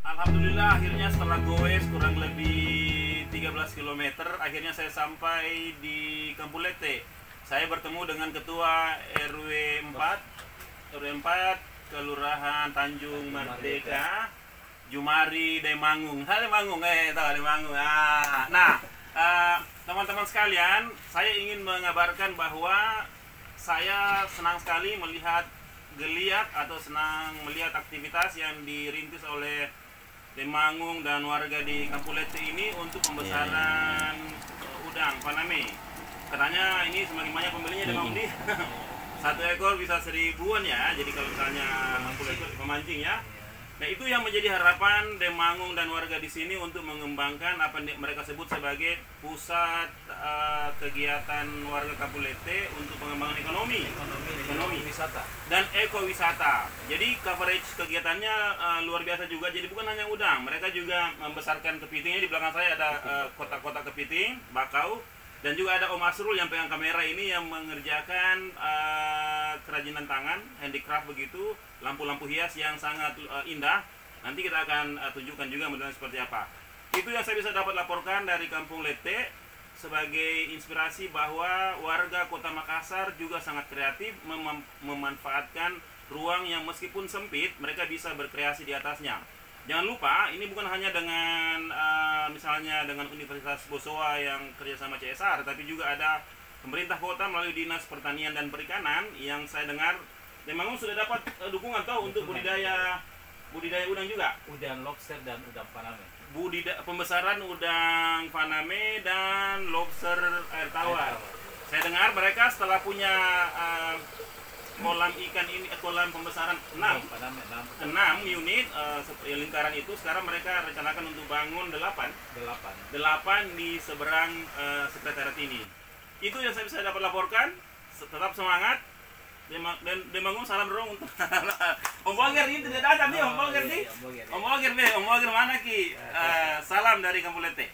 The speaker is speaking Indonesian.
Alhamdulillah akhirnya setelah goes kurang lebih 13 km akhirnya saya sampai di Kampung Lete. Saya bertemu dengan ketua RW 4 Kelurahan Tanjung Merdeka, Jumari Demangung. Demangung, tahu Demangung. Teman-teman sekalian, saya ingin mengabarkan bahwa saya senang sekali melihat geliat atau senang melihat aktivitas yang dirintis oleh Demangung dan warga di Kampung Lete ini untuk pembesaran udang Faname. Katanya ini semakin banyak pembelinya Demangung di satu ekor bisa 1000-an ya. Jadi kalau misalnya 60 ekor pemancing ya. Nah itu yang menjadi harapan Demangung dan warga di sini untuk mengembangkan apa yang mereka sebut sebagai pusat kegiatan warga Kampung Lete untuk pengembangan ekonomi wisata dan ekowisata. Jadi coverage kegiatannya luar biasa juga. Jadi bukan hanya udang, mereka juga membesarkan kepitingnya. Di belakang saya ada kotak-kotak kepiting, bakau, dan juga ada Om Asrul yang pegang kamera ini yang mengerjakan kerajinan tangan, handicraft begitu, lampu-lampu hias yang sangat indah. Nanti kita akan tunjukkan juga modelnya seperti apa. Itu yang saya bisa dapat laporkan dari Kampung Lete sebagai inspirasi bahwa warga Kota Makassar juga sangat kreatif memanfaatkan ruang yang meskipun sempit, mereka bisa berkreasi di atasnya. Jangan lupa, ini bukan hanya dengan misalnya dengan Universitas Bosowa yang kerjasama CSR, tapi juga ada pemerintah kota melalui Dinas Pertanian dan Perikanan yang saya dengar memang sudah dapat dukungan untuk budidaya udang juga. Udang lobster dan udang Faname. Pembesaran udang Faname dan lobster air tawar. Saya dengar mereka setelah punya kolam ikan ini, kolam pembesaran 6 unit lingkaran itu, sekarang mereka rencanakan untuk bangun 8 di seberang sekretariat ini. Itu yang saya bisa dapat laporkan. Tetap semangat. Demangung salam dong untuk Om Boger ini tidak ada tapi Om Boger mana ki? Salam dari Kampung Lete.